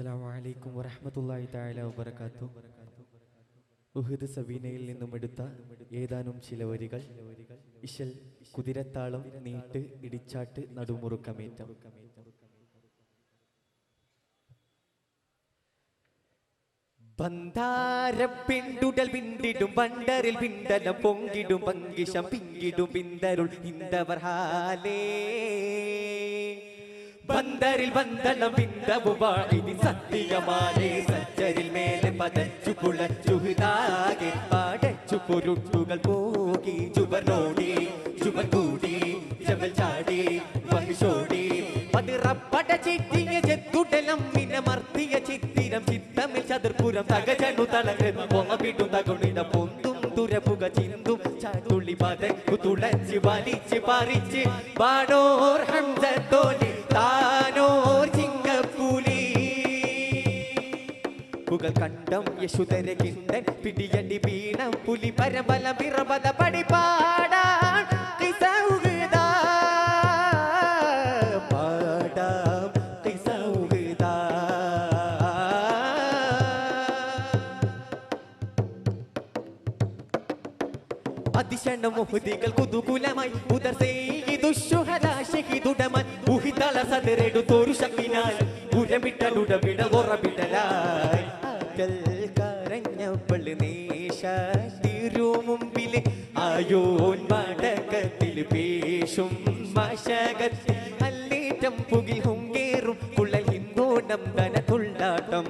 അസ്സലാമു അലൈക്കും വറഹ്മത്തുള്ളാഹി തആല വബറകാതുഹു. ഉഹദ് സബീനയിൽ നിന്നും എടുത്ത ഏതാനും ചില വരികൾ. ഇശൽ കുതിരത്താളം നീട്ട് ഇടിച്ചാട്ട് നടുമുറുക്കമേറ്റം. ബന്ധാരപ്പിണ്ടുടൽ വിണ്ടിടും വണ്ടറിൽ വിണ്ടലം പൊങ്കിടും പങ്കിഷം പിങ്കിടും പിന്തരുൾ ഇന്ദവർഹാലേ ബന്ദറിൽ ബന്ധളം ബിന്ദവുവാഴിനി സത്യമാലേ സജ്ജരിൽ മേലെ പതച്ചു പുളച്ചുതാകെ പാടച്ചു പൊരുട്ടുകൾ പോകി ജുബനോടി ജുബൻ കൂടി ജബൽ ചാടി വഹിഷോടി പതിറപ്പട ചിറ്റിയ ചെത്തുടലം മിനമർത്തിയ ചിത്തിരം ചിത്തമിൽ ചതുർപുരം തകജനു തളകെന്നു പൊങ്ങപിട്ടു തകുണിത പൊന്തും തുരപുക ചിന്തും ചാതുള്ളി പതക്കു തുളച്ച് വലിച്ച് പറിച്ച് ബാണോർ ഹംസത്തോലി താനോർ ചിങ്കപ്പൂലി പുകൾ കണ്ടം യശുധര കിണ്ടൻ പിടിയടി വീണം പുലി പരബല പിറപത പടിപാടാ അതിശണമുഹുദികൾ കുതുകുലമായി ഉദർ ചെയ്തുടമൻ ഉഹിതള സദരെടുത്തോരു ശക്തിനാൽ ഉരമിട്ടലുടവിട ഉറവിടലായി കരഞ്ഞപ്പോൾ നേശ തിരുമുമ്പില് ആയോൻ മടക്കത്തിൽ പേശും മശകത്തിൽ അല്ലേറ്റം പുകിൽ ഹുങ്കേറും കുളൽ ഹിന്ദോണം ധനത്തുള്ളാട്ടം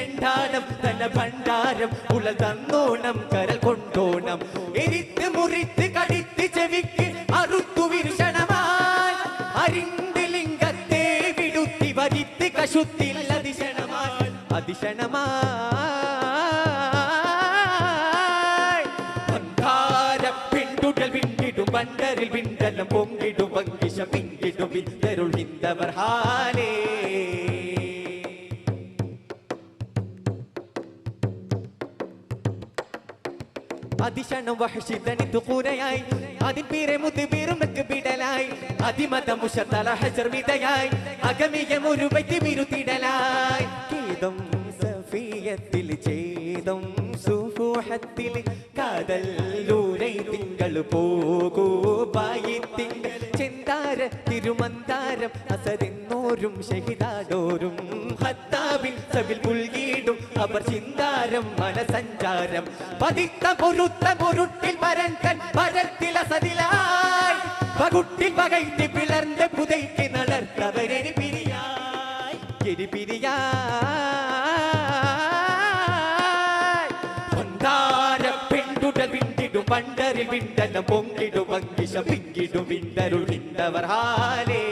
എണ്ടാടം ധന ഭണ്ഡാരം ഉളൽ തന്നോണം കരൽ കൊണ്ടോണം എരിത്ത് മുറിത്ത് കടിത്ത് ചെവിക്ക് അറുത്തു വിരുഷണമായി അരിണ്ട് ലിംഗത്തെ വിടുത്തി വരിത്ത് കശുത്തിൽ അതിശണമായി പിണ്ടുടൽ വിണ്ടിടും വണ്ടരിൽ വിണ്ടലം പൊങ്കിടും പങ്കിഷം പിങ്കിടും വിന്തരുൾ ഹിന്ദവർഹാലേ അതിശണം വഹശിതനിത്തു കൂരയായി അതിൻ പീരെ മുതുപീറും ബിടലായി അതിമതമുഷത്തല ഹജർമിതയായി അഗമിയം ഒരു വൈദ്യ വിരുത്തിടലായി കേദം സഫിയത്തിൽ ചേദം സുഫൂഹത്തിൽ കാതല്ലൂരൈ തിങ്കൾ പോകൂ ബായി തിങ്കൾ ചെന്താര തിരുമന്താരം അസരെന്നോരും ഷഹിദാഡോരും ഹത്താബിൽ സബിൽ പുൽകീടും അവർ ചിന്താരം മനസഞ്ചാരം പതിത്ത പൊരുത്ത പൊരുട്ടിൽ പരങ്കൻ പരത്തിൽ അസതിലായി പകുട്ടിൽ പകൈത്ത് പിളർന്ന് പുതയ്ക്ക് നടർത്തവരെരി പിരിയായി പെണ്ടുടൽ വിണ്ടിടും പണ്ടറിൽ വിണ്ടലം പൊങ്കിടും പങ്കിഷം പിങ്കിടും വിണ്ടരുൾ ഹിന്ദവർഹാലേ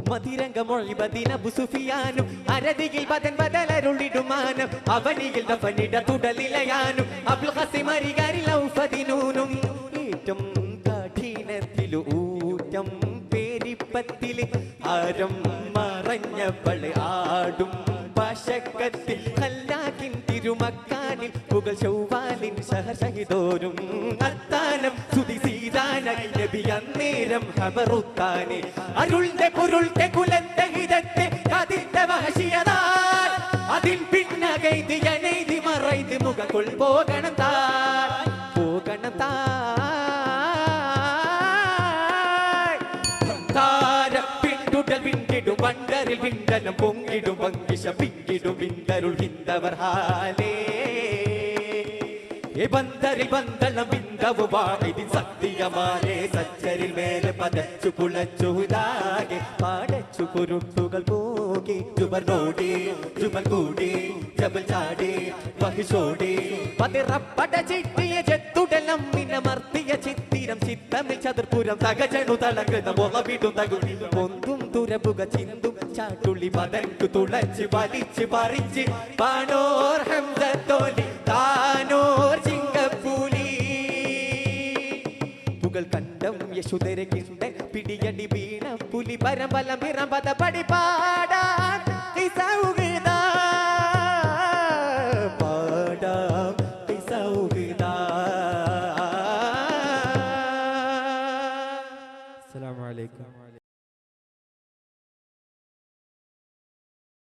മതിരംഗമൊഴിബദിനബുസുഫിയാനും അരതിയിൽ ബദൻ ബദലരുളിടുമാനും അവനിയിൽ ദഫനിട തുടലിലയാനും അബ്ദുൽ ഖാസിം അരികരിൽ ഔഫദിനൂനും ഏറ്റം കഠിനത്തിലു ഊറ്റം പേരിപ്പത്തില് ആരം മറഞ്ഞപ്പോൾ ആടും പശക്കത്തിൽ ഹല്ലാക്കിൻ തിരുമക്കാനിൽ പുകൾ ചൊവ്വാലിൻ സഹസഹിതോരും അത്താനം സുതി സീതാനായി നബി അന്നേരം ഹബറുത്താനെ അരുൾന്റെ പൊരുൾത്തെ കുലത്തെ ഹിതത്തെ അതിന്റെ വഹശിയതാൽ അതിൻ പിന്നകൈത് എനെയ്ത് മറൈത് മുഖക്കുൾ പോകണം താൻ പിണ്ടുടൽ വിണ്ടിടും വണ്ടറിൽ വിണ്ടലം പൊങ്കിടും പങ്കിഷം പിങ്കിടും വിന്തരുൾ ഹിന്ദവർഹാലേ ബന്ദറിൽ ബന്ധളം ബിന്ദവുവാഴിതി സത്യമാലേ സജ്ജരിൽ മേലെ പതച്ചു പുളച്ചുതാകെ പാടച്ചു പൊരുട്ടുകൾ പോകി ജുബനോടി ജുബൻ കൂടി ജബൽ ചാടി വഹിഷോടി പതിറപ്പട ചിട്ടിയ ചെത്തുടലം മിനമർത്തിയ ചിത്തിരം ചിത്തമിൽ ചതുർപുരം തകജനു തളകുന്ന മുളവിടും തകുണി പൊന്തും തുരപുക ചിന്തും ചാട്ടുള്ളി പതൻകു തുളച്ച് വലിച്ച് പറിച്ച് ബാണോർ ഹംസത്തോലി താനോർ ചിങ്കപ്പൂലി പുകൾ കണ്ടം യശുധര കിണ്ടൻ പിടിയടി വീണ പുലി പരമ്പല പിറമ്പത പടിപാടാ പാടാം സൗഹൃദ അസ്സലാമു അലൈക്കും.